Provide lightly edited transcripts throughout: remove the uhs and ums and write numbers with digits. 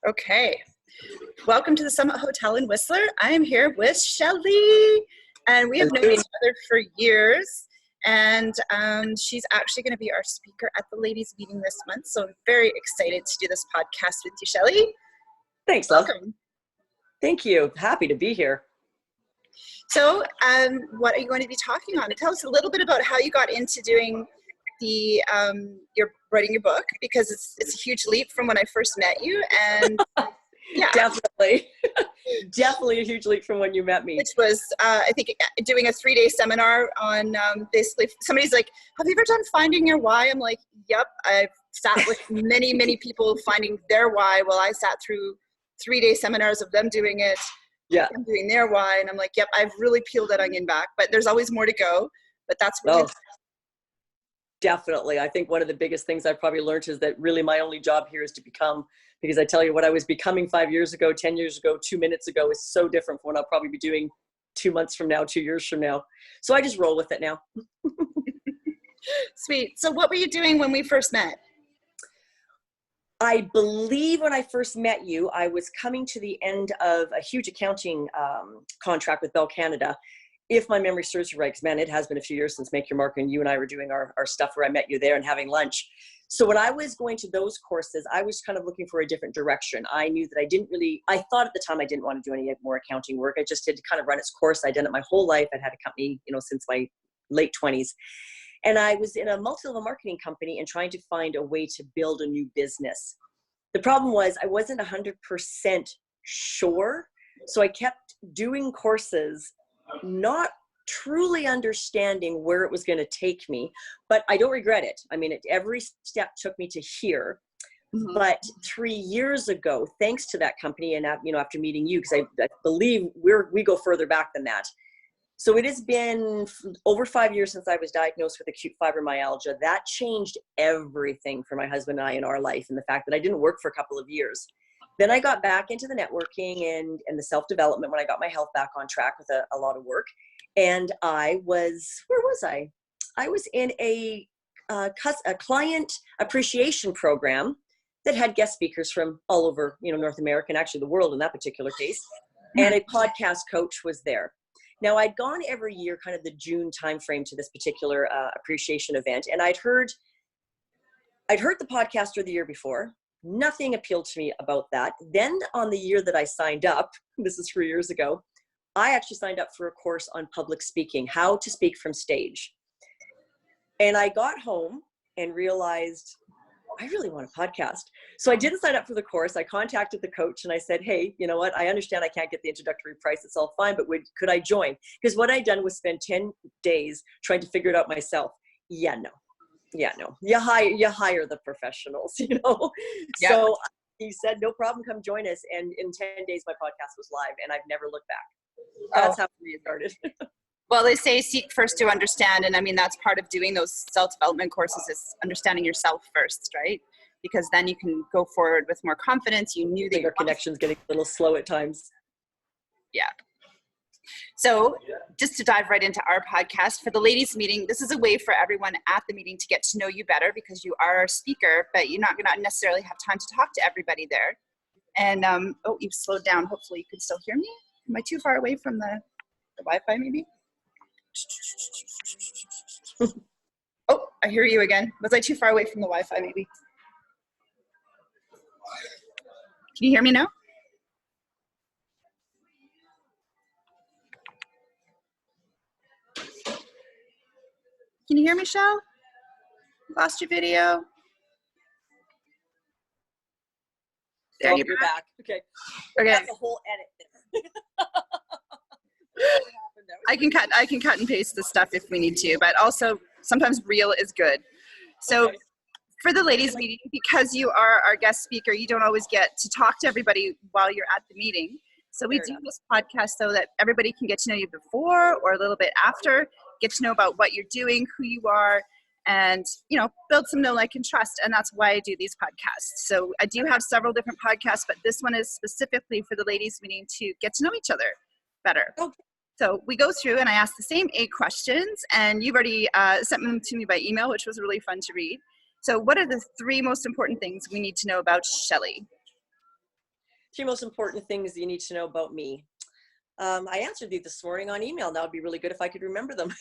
Okay. Welcome to the Summit Hotel in Whistler. I am here with Shelley, and we have known each other for years. And she's actually going to be our speaker at the ladies' meeting this month. So I'm very excited to do this podcast with you, Shelley. Thanks, love. Welcome. Thank you. Happy to be here. So what are you going to be talking on? Tell us a little bit about how you got into doing the you're writing your book, because it's a huge leap from when I first met you. And yeah, definitely a huge leap from when you met me, which was I think doing a 3-day seminar on basically somebody's like, have you ever done finding your why? I'm like, yep, I've sat with many people finding their why. Well, I sat through 3-day seminars of them doing it. Yeah, I'm doing their why, and I'm like, yep, I've really peeled that onion back, but there's always more to go. But that's what definitely. I think one of the biggest things I've probably learned is that really my only job here is to become, because I tell you what I was becoming 5 years ago, 10 years ago, 2 minutes ago is so different from what I'll probably be doing 2 months from now, 2 years from now. So I just roll with it now. Sweet. So what were you doing when we first met? I believe when I first met you, I was coming to the end of a huge accounting contract with Bell Canada. If my memory serves you right, because man, it has been a few years since Make Your Mark, and you and I were doing our stuff where I met you there and having lunch. So when I was going to those courses, I was kind of looking for a different direction. I knew that I thought at the time I didn't want to do any more accounting work. I just did to kind of run its course. I'd done it my whole life. I'd had a company, since my late 20s. And I was in a multi-level marketing company and trying to find a way to build a new business. The problem was I wasn't 100% sure. So I kept doing courses, not truly understanding where it was going to take me, but I don't regret it. I mean, every step took me to here. Mm-hmm. But 3 years ago, thanks to that company, and after meeting you, because I believe we go further back than that. So it has been over 5 years since I was diagnosed with acute fibromyalgia. That changed everything for my husband and I in our life, and the fact that I didn't work for a couple of years. Then I got back into the networking and the self-development when I got my health back on track with a lot of work. And where was I? I was in a client appreciation program that had guest speakers from all over, North America, and actually the world in that particular case. And a podcast coach was there. Now I'd gone every year, kind of the June timeframe, to this particular appreciation event. And I'd heard the podcaster the year before. Nothing appealed to me about that. Then on the year that I signed up, this is 3 years ago, I actually signed up for a course on public speaking, how to speak from stage. And I got home and realized I really want a podcast. So I didn't sign up for the course. I contacted the coach and I said, hey, you know what? I understand I can't get the introductory price. It's all fine, but could I join? Because what I'd done was spend 10 days trying to figure it out myself. Yeah, no. You hire the professionals, Yeah. So he said, no problem, come join us. And in 10 days, my podcast was live and I've never looked back. That's how it started. Well, they say seek first to understand. And I mean, that's part of doing those self-development courses, is understanding yourself first, right? Because then you can go forward with more confidence. You knew that your connection's getting a little slow at times. Yeah. So just to dive right into our podcast for the ladies meeting, this is a way for everyone at the meeting to get to know you better, because you are our speaker, but you're not going to necessarily have time to talk to everybody there. And, you've slowed down. Hopefully you can still hear me. Am I too far away from the Wi-Fi maybe? Oh, I hear you again. Was I too far away from the Wi-Fi maybe? Can you hear me now? Can you hear me, Shell? Lost your video. There you're back. Okay. That's a whole edit there. I can cut and paste the stuff if we need to, but also sometimes real is good. So for the ladies meeting, because you are our guest speaker, you don't always get to talk to everybody while you're at the meeting. So we do this podcast so that everybody can get to know you before or a little bit after, get to know about what you're doing, who you are, and, build some know, like, and trust. And that's why I do these podcasts. So I do have several different podcasts, but this one is specifically for the ladies meeting to get to know each other better. Okay. So we go through and I ask the same 8 questions, and you've already sent them to me by email, which was really fun to read. So what are the 3 most important things we need to know about Shelley? Three most important things you need to know about me. I answered these this morning on email. That would be really good if I could remember them.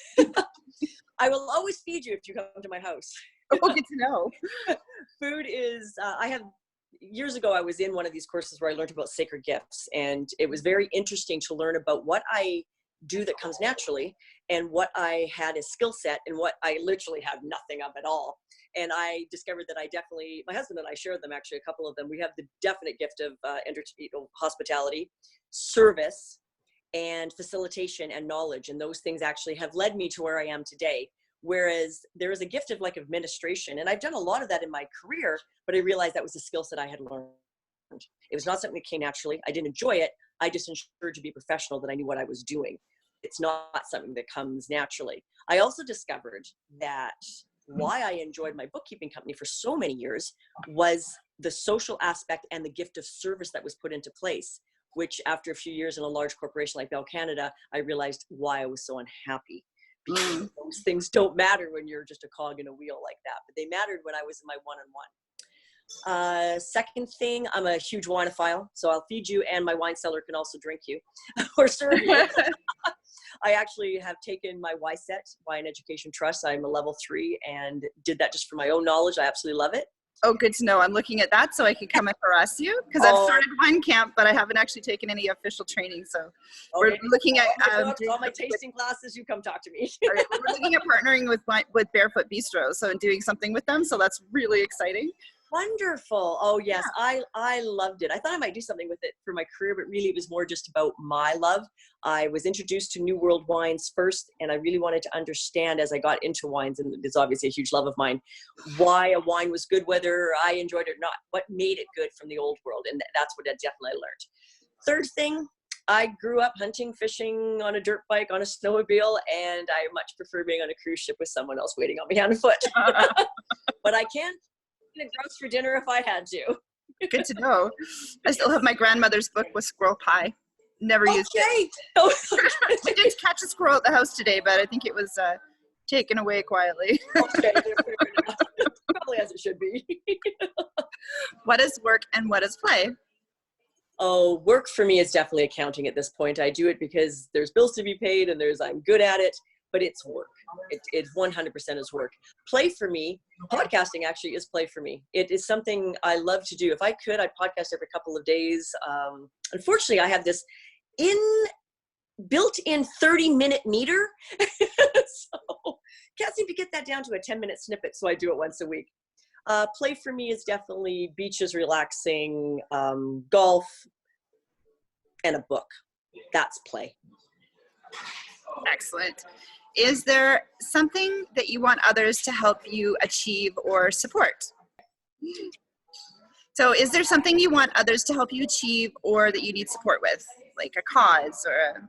I will always feed you if you come to my house. Oh, good to know. Food is, years ago, I was in one of these courses where I learned about sacred gifts. And it was very interesting to learn about what I do that comes naturally and what I had as skill set and what I literally have nothing of at all. And I discovered that I definitely, my husband and I shared them, actually, a couple of them. We have the definite gift of hospitality, service, and facilitation and knowledge. And those things actually have led me to where I am today. Whereas there is a gift of like administration. And I've done a lot of that in my career, but I realized that was a skill set I had learned. It was not something that came naturally. I didn't enjoy it. I just ensured to be professional that I knew what I was doing. It's not something that comes naturally. I also discovered that why I enjoyed my bookkeeping company for so many years was the social aspect and the gift of service that was put into place, which after a few years in a large corporation like Bell Canada, I realized why I was so unhappy. Because those things don't matter when you're just a cog in a wheel like that, but they mattered when I was in my one-on-one. Second thing, I'm a huge wineophile, so I'll feed you and my wine cellar can also drink you or serve you. I actually have taken my YSET, Wine Education Trust. I'm a level 3 and did that just for my own knowledge. I absolutely love it. Oh, good to know. I'm looking at that so I can come and harass you because I've started wine camp, but I haven't actually taken any official training. So we're looking at all my tasting classes. You come talk to me. We're looking at partnering with Barefoot Bistro, so and doing something with them. So that's really exciting. Wonderful. Oh yes, yeah. I loved it. I thought I might do something with it for my career, but really it was more just about my love. I was introduced to New World wines first, and I really wanted to understand as I got into wines, and it's obviously a huge love of mine, why a wine was good, whether I enjoyed it or not, what made it good from the old world, and that's what I definitely learned. Third thing, I grew up hunting, fishing on a dirt bike, on a snowmobile, and I much prefer being on a cruise ship with someone else waiting on me on foot. But I can a grouse for dinner if I had to. Good to know. I still have my grandmother's book with squirrel pie. Never used it. I did catch a squirrel at the house today, but I think it was taken away quietly. Okay, probably as it should be. What is work and what is play? Oh, work for me is definitely accounting at this point. I do it because there's bills to be paid and I'm good at it, but it's work. It 100% is work. Play for me, podcasting actually is play for me. It is something I love to do. If I could, I'd podcast every couple of days. Unfortunately, I have this built-in 30-minute meter. So can't seem to get that down to a 10-minute snippet, so I do it once a week. Play for me is definitely beaches, relaxing, golf, and a book. That's play. Excellent. Is there something that you want others to help you achieve or support? So is there something you want others to help you achieve or that you need support with, like a cause or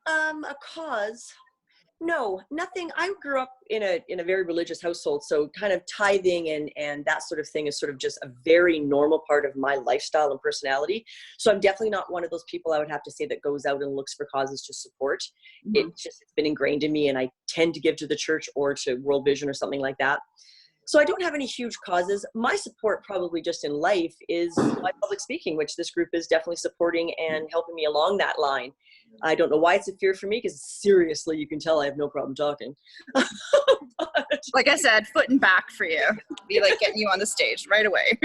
a cause? No, nothing. I grew up in a very religious household, so kind of tithing and that sort of thing is sort of just a very normal part of my lifestyle and personality. So I'm definitely not one of those people I would have to say that goes out and looks for causes to support. Mm-hmm. It's been ingrained in me, and I tend to give to the church or to World Vision or something like that. So I don't have any huge causes. My support probably just in life is my public speaking, which this group is definitely supporting and helping me along that line. I don't know why it's a fear for me, because seriously, you can tell I have no problem talking. But, like I said, foot and back for you. Be like getting you on the stage right away.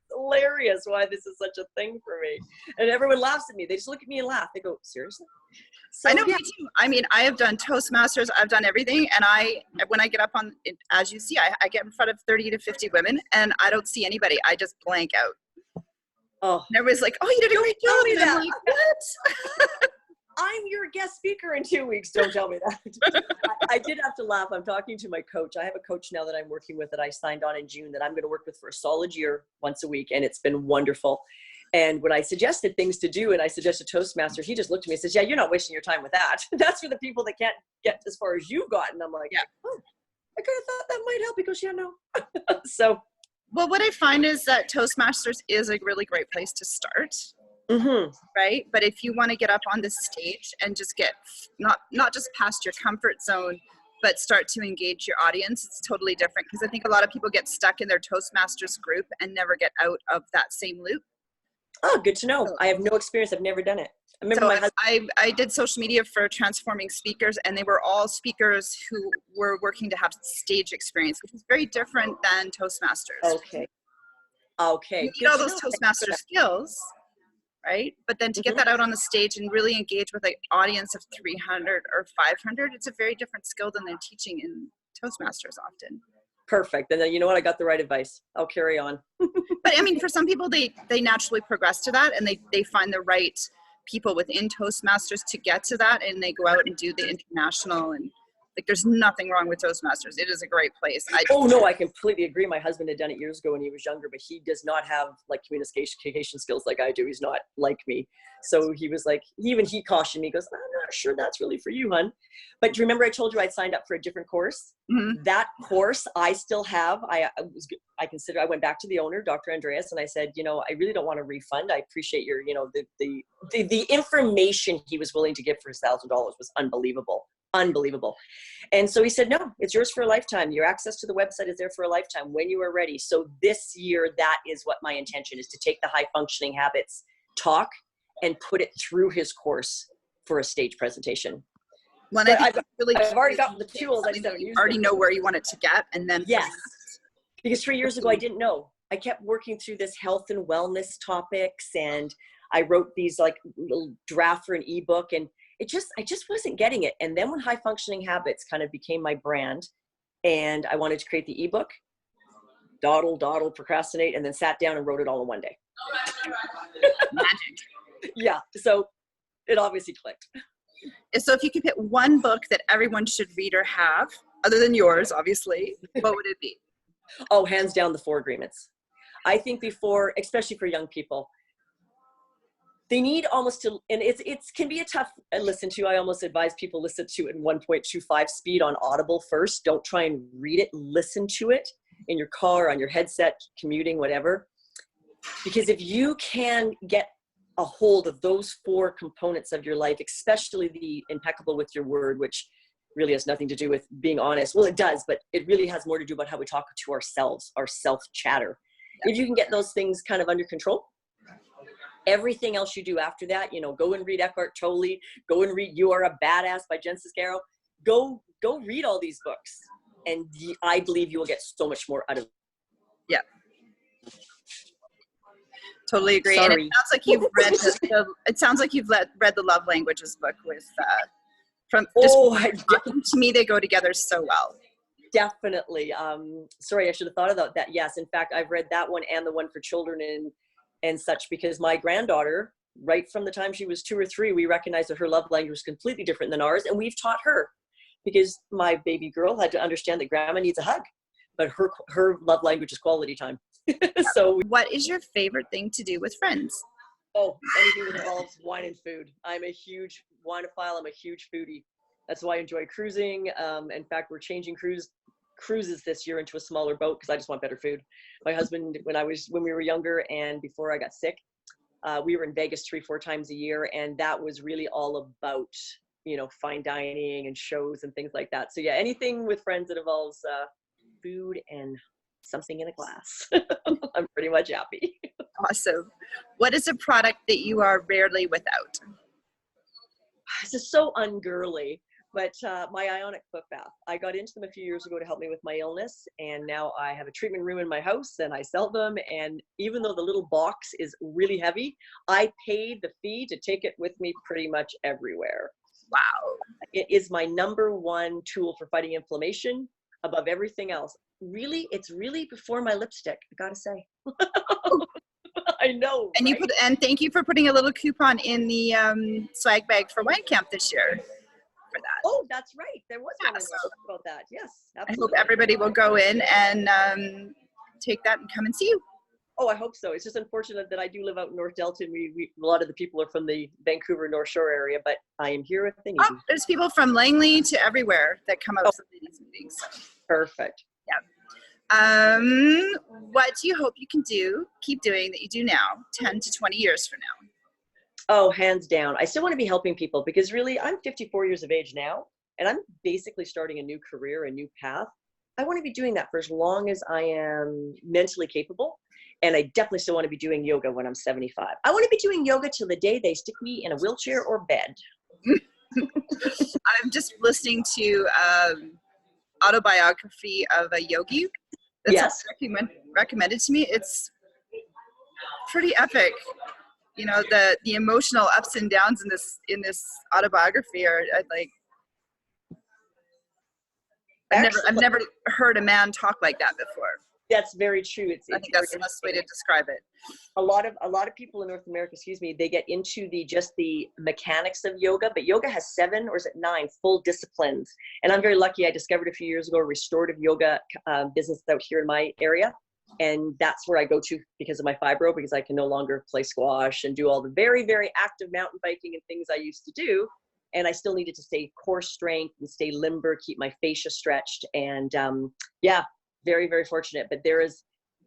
Hilarious why this is such a thing for me. And everyone laughs at me. They just look at me and laugh. They go, seriously? So, I know, me too. I mean, I have done Toastmasters, I've done everything, and when I get up on, as you see, I get in front of 30 to 50 women, and I don't see anybody. I just blank out. Oh. And everybody's like, oh, you did a great job. And I'm like, what? I'm your guest speaker in 2 weeks. Don't tell me that. I did have to laugh. I'm talking to my coach. I have a coach now that I'm working with that I signed on in June that I'm going to work with for a solid year once a week, and it's been wonderful. And when I suggested things to do and I suggested Toastmasters, he just looked at me and says, yeah, you're not wasting your time with that. That's for the people that can't get as far as you've gotten. I'm like, yeah, oh, I kind of thought that might help. He goes, yeah, no. So. Well, what I find is that Toastmasters is a really great place to start. Mm-hmm. Right? But if you want to get up on the stage and just get not just past your comfort zone, but start to engage your audience, it's totally different. Because I think a lot of people get stuck in their Toastmasters group and never get out of that same loop. Oh, good to know. I have no experience. I've never done it. I remember So my husband. I did social media for transforming speakers, and they were all speakers who were working to have stage experience, which is very different than Toastmasters. Okay. Okay. You need Good all to those know. Toastmaster skills, right? But then to get that out on the stage and really engage with an audience of 300 or 500, it's a very different skill than they're teaching in Toastmasters often. Perfect. And then you know what? I got the right advice. I'll carry on. But I mean, for some people, they naturally progress to that, and they find the right people within Toastmasters to get to that, and they go out and do the international. And like, there's nothing wrong with Toastmasters. It is a great place. Oh no, I completely agree. My husband had done it years ago when he was younger, but he does not have like communication skills like I do. He's not like me. So he was like, he cautioned me, he goes, I'm not sure that's really for you, hun. But do you remember I told you I'd signed up for a different course? Mm-hmm. That course I still have. I went back to the owner, Dr. Andreas, and I said, you know, I really don't want a refund. I appreciate your, you know, the information he was willing to give for his $1,000 was unbelievable. Unbelievable. And so he said, no, it's yours for a lifetime. Your access to the website is there for a lifetime when you are ready. So this year, that is what my intention is, to take the high functioning habits talk and put it through his course for a stage presentation. Well, I think I've already got the tools. You already know where you want it to get, and then yes, because 3 years ago I didn't know. I kept working through this health and wellness topics, and I wrote these like little draft for an ebook, and I just wasn't getting it. And then when high functioning habits kind of became my brand, and I wanted to create the ebook, dawdle, procrastinate, and then sat down and wrote it all in one day. Magic. Yeah, so it obviously clicked. So if you could pick one book that everyone should read or have, other than yours, obviously, what would it be? Oh, hands down, the 4 Agreements. I think especially for young people, they need almost to, and it can be a tough listen to. I almost advise people listen to it in 1.25 speed on Audible first. Don't try and read it. Listen to it in your car, on your headset, commuting, whatever. Because if you can get a hold of those 4 components of your life, especially the impeccable with your word, which really has nothing to do with being honest. Well, it does, but it really has more to do about how we talk to ourselves, our self-chatter. If you can get those things kind of under control, everything else you do after that, you know, go and read Eckhart Tolle, go and read You Are a Badass by Jen Sincero, go read all these books. And I believe you will get so much more out of it. Yeah. Totally agree. Sorry. And it sounds like you've read the Love Languages book with to me, they go together so well. Definitely. Sorry, I should have thought about that. Yes, in fact, I've read that one and the one for children and such, because my granddaughter, right from the time she was 2 or 3, we recognized that her love language was completely different than ours, and we've taught her, because my baby girl had to understand that grandma needs a hug, but her love language is quality time. So, what is your favorite thing to do with friends? Oh, anything that involves wine and food. I'm a huge wineophile. I'm a huge foodie. That's why I enjoy cruising. In fact, we're changing cruises this year into a smaller boat because I just want better food. My husband, when we were younger and before I got sick, we were in Vegas 3-4 times a year, and that was really all about, you know, fine dining and shows and things like that. So yeah, anything with friends that involves food and something in a glass, I'm pretty much happy. Awesome. What is a product that you are rarely without? This is so ungirly, but my Ionic foot bath. I got into them a few years ago to help me with my illness, and now I have a treatment room in my house and I sell them. And even though the little box is really heavy, I paid the fee to take it with me pretty much everywhere. Wow. It is my #1 tool for fighting inflammation above everything else. Really, it's really before my lipstick, I gotta say. I know. And right? and thank you for putting a little coupon in the swag bag for Wine Camp this year for that. Oh, that's right. There was one about that. Yes, absolutely. I hope everybody will go in and take that and come and see you. Oh, I hope so. It's just unfortunate that I do live out in North Delta. A lot of the people are from the Vancouver North Shore area, but I am here at the meeting. Oh, there's people from Langley to everywhere that come out to these meetings. Perfect. Yeah. What do you hope you can keep doing that you do now, 10 to 20 years from now? Oh, hands down. I still want to be helping people, because really I'm 54 years of age now, and I'm basically starting a new career, a new path, I want to be doing that for as long as I am mentally capable. And I definitely still want to be doing yoga when I'm 75. I want to be doing yoga till the day they stick me in a wheelchair or bed. I'm just listening to autobiography of a yogi that's Yes. recommended to me. It's pretty epic. You know, the emotional ups and downs in this autobiography are like I've never heard a man talk like that before. That's very true. I think that's the best way to describe it. A lot of people in North America, they get into just the mechanics of yoga, but yoga has 7 or is it 9 full disciplines. And I'm very lucky. I discovered a few years ago a restorative yoga business out here in my area. And that's where I go to because of my fibro, because I can no longer play squash and do all the very, very active mountain biking and things I used to do. And I still needed to stay core strength and stay limber, keep my fascia stretched. And very, very fortunate. But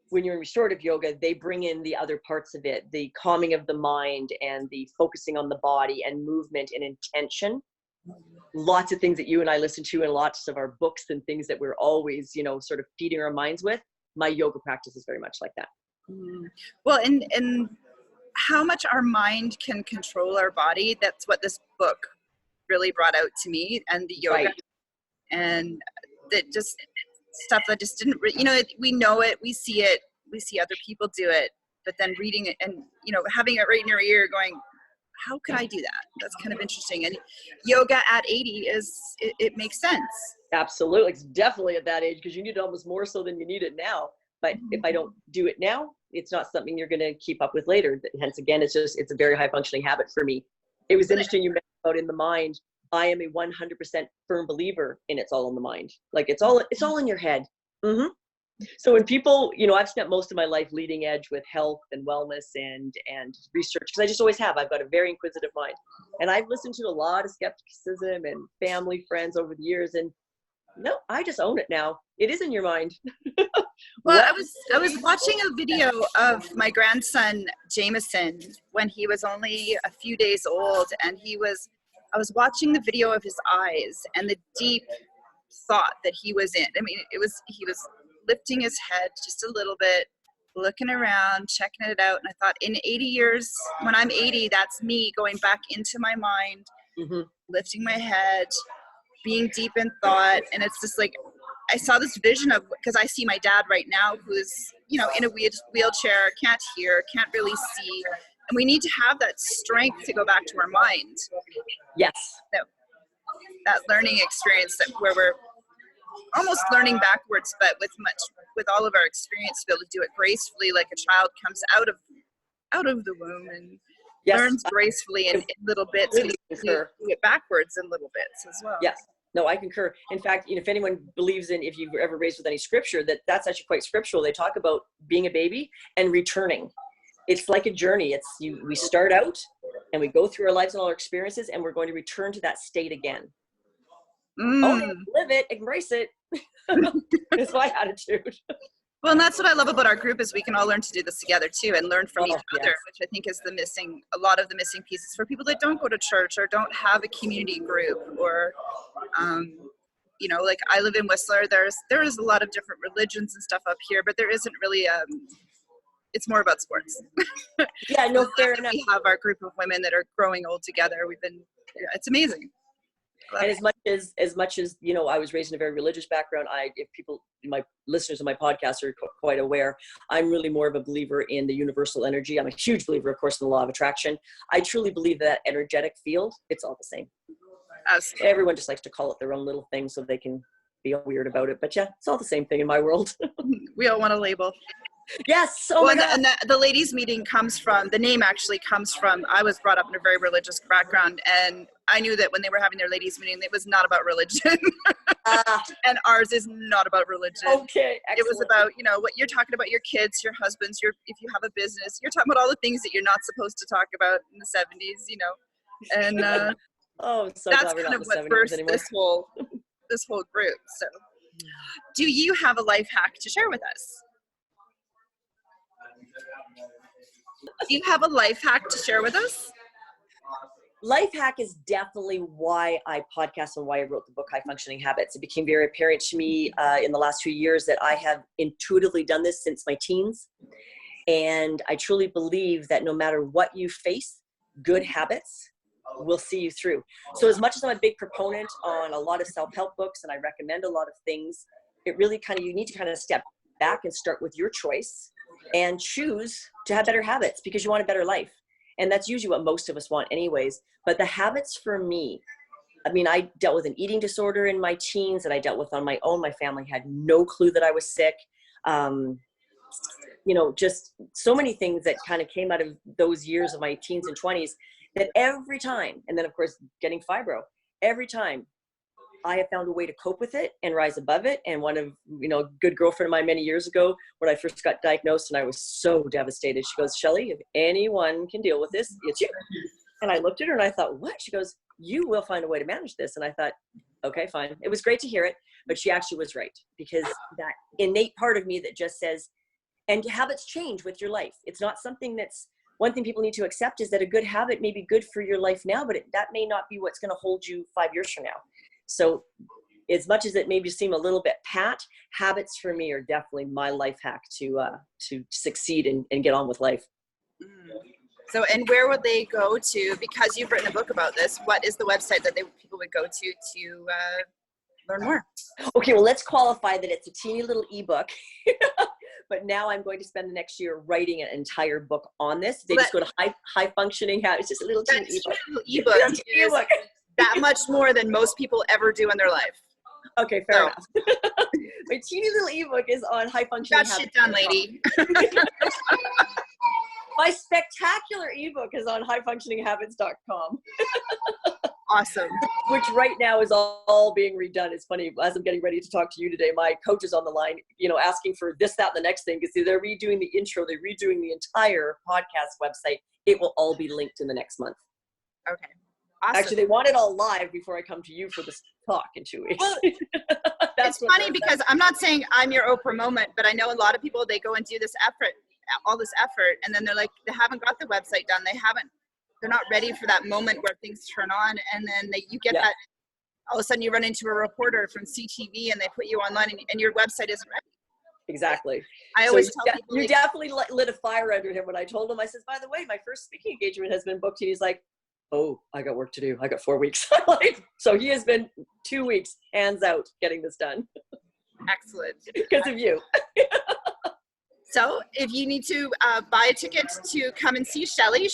when you're in restorative yoga, they bring in the other parts of it, the calming of the mind and the focusing on the body and movement and intention. Lots of things that you and I listen to and lots of our books and things that we're always, sort of feeding our minds with. My yoga practice is very much like that. Well, and how much our mind can control our body, that's what this book really brought out to me, and the yoga. Right. And that just stuff that just didn't, we know it, we see other people do it, but then reading it and, having it right in your ear going, how could I do that? That's kind of interesting. And yoga at 80 it makes sense. Absolutely. It's definitely at that age because you need it almost more so than you need it now. But if I don't do it now, it's not something you're going to keep up with later. Hence, again, it's a very high functioning habit for me. It was interesting you mentioned about in the mind. I am a 100% firm believer in it's all in the mind. Like it's all in your head. Mm-hmm. So when people, I've spent most of my life leading edge with health and wellness and research, because I just always have. I've got a very inquisitive mind. And I've listened to a lot of skepticism and family, friends over the years. And no, I just own it now. It is in your mind. Well, I was watching a video of my grandson, Jameson, when he was only a few days old. And I was watching the video of his eyes and the deep thought that he was in. I mean, he was lifting his head just a little bit, looking around, checking it out. And I thought, in 80 years, when I'm 80, that's me going back into my mind, lifting my head, being deep in thought. And it's just like, I saw this vision of, because I see my dad right now who's, in a wheelchair, can't hear, can't really see. And we need to have that strength to go back to our mind. Yes. That learning experience where we're almost learning backwards, but with all of our experience to be able to do it gracefully, like a child comes out of the womb and learns gracefully in little bits. We do it backwards in little bits as well. Yes. No, I concur. In fact, if anyone believes if you've ever raised with any scripture, that's actually quite scriptural. They talk about being a baby and returning. It's like a journey. We start out and we go through our lives and all our experiences, and we're going to return to that state again. Own it, live it, embrace it. It's my attitude. Well, and that's what I love about our group is we can all learn to do this together too, and learn from each other, which I think is a lot of the missing pieces for people that don't go to church or don't have a community group, or, like I live in Whistler. There is a lot of different religions and stuff up here, but there isn't really it's more about sports. Yeah, no, fair enough. We have our group of women that are growing old together. It's amazing. And as much as I was raised in a very religious background, if people, my listeners of my podcast are quite aware, I'm really more of a believer in the universal energy. I'm a huge believer, of course, in the law of attraction. I truly believe that energetic field, it's all the same. Everyone just likes to call it their own little thing so they can be all weird about it. But yeah, it's all the same thing in my world. We all want a label. Yes. And the ladies' meeting the name actually comes from, I was brought up in a very religious background, and I knew that when they were having their ladies' meeting, it was not about religion. And ours is not about religion. Okay. Excellent. It was about, what you're talking about, your kids, your husbands, if you have a business, you're talking about all the things that you're not supposed to talk about in the 70s, and that's kind of what birthed this whole group. So do you have a life hack to share with us? Do you have a life hack to share with us? Life hack is definitely why I podcast and why I wrote the book, High Functioning Habits. It became very apparent to me in the last few years that I have intuitively done this since my teens. And I truly believe that no matter what you face, good habits will see you through. So as much as I'm a big proponent on a lot of self-help books and I recommend a lot of things, it really you need to kind of step back and start with your choice and choose to have better habits because you want a better life. And that's usually what most of us want anyways. But the habits for me, I mean, I dealt with an eating disorder in my teens that I dealt with on my own. My family had no clue that I was sick. You know, just so many things that kind of came out of those years of my teens and 20s that every time, and then of course getting fibro, every time I have found a way to cope with it and rise above it. And one of, you know, a good girlfriend of mine many years ago, when I first got diagnosed and I was so devastated, she goes, Shelley, if anyone can deal with this, it's you. And I looked at her and I thought, what? She goes, you will find a way to manage this. And I thought, okay, fine. It was great to hear it, but she actually was right, because that innate part of me that just says, and habits change with your life. It's not something that's, one thing people need to accept is that a good habit may be good for your life now, but that may not be what's going to hold you 5 years from now. So as much as it maybe seem a little bit pat, habits for me are definitely my life hack to succeed and get on with life. So, and where would they go to, because you've written a book about this, what is the website that people would go to learn more? Okay, well, let's qualify that it's a teeny little ebook. But now I'm going to spend the next year writing an entire book on this. They just go to high functioning habits. It's just a little teeny ebook. Ebook. That much more than most people ever do in their life. Okay, fair enough. My teeny little ebook is on high functioning habits. Got shit done, lady. My spectacular ebook is on highfunctioninghabits.com. Awesome. Which right now is all being redone. It's funny, as I'm getting ready to talk to you today, my coach is on the line, you know, asking for this, that, and the next thing, because they're redoing the intro, they're redoing the entire podcast website. It will all be linked in the next month. Okay. Awesome. Actually, they want it all live before I come to you for this talk in 2 weeks. Well, it's funny because I'm not saying I'm your Oprah moment, but I know a lot of people, they go and do this effort, all this effort, and then they're like, they haven't got the website done. They're not ready for that moment where things turn on, and then you get that, all of a sudden you run into a reporter from CTV and they put you online and your website isn't ready. Exactly. I always tell people. You definitely lit a fire under him when I told him. I said, by the way, my first speaking engagement has been booked. And he's like, oh, I got work to do. I got 4 weeks. So he has been 2 weeks, hands out, getting this done. Excellent. Because of you. So if you need to buy a ticket to come and see Shelley,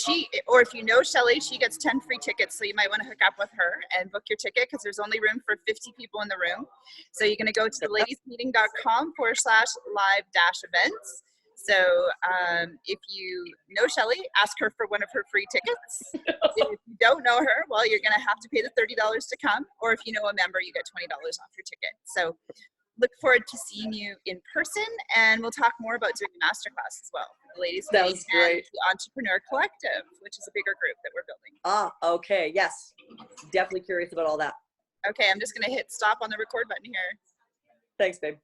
or if you know Shelley, she gets 10 free tickets. So you might want to hook up with her and book your ticket, because there's only room for 50 people in the room. So you're going to go to theladiesmeeting.com/live-events. So if you know Shelley, ask her for one of her free tickets. If you don't know her, well, you're going to have to pay the $30 to come. Or if you know a member, you get $20 off your ticket. So look forward to seeing you in person, and we'll talk more about doing a masterclass as well. The Ladies Meeting and the Entrepreneur Collective, which is a bigger group that we're building. Ah, okay. Yes. Definitely curious about all that. Okay, I'm just going to hit stop on the record button here. Thanks, babe.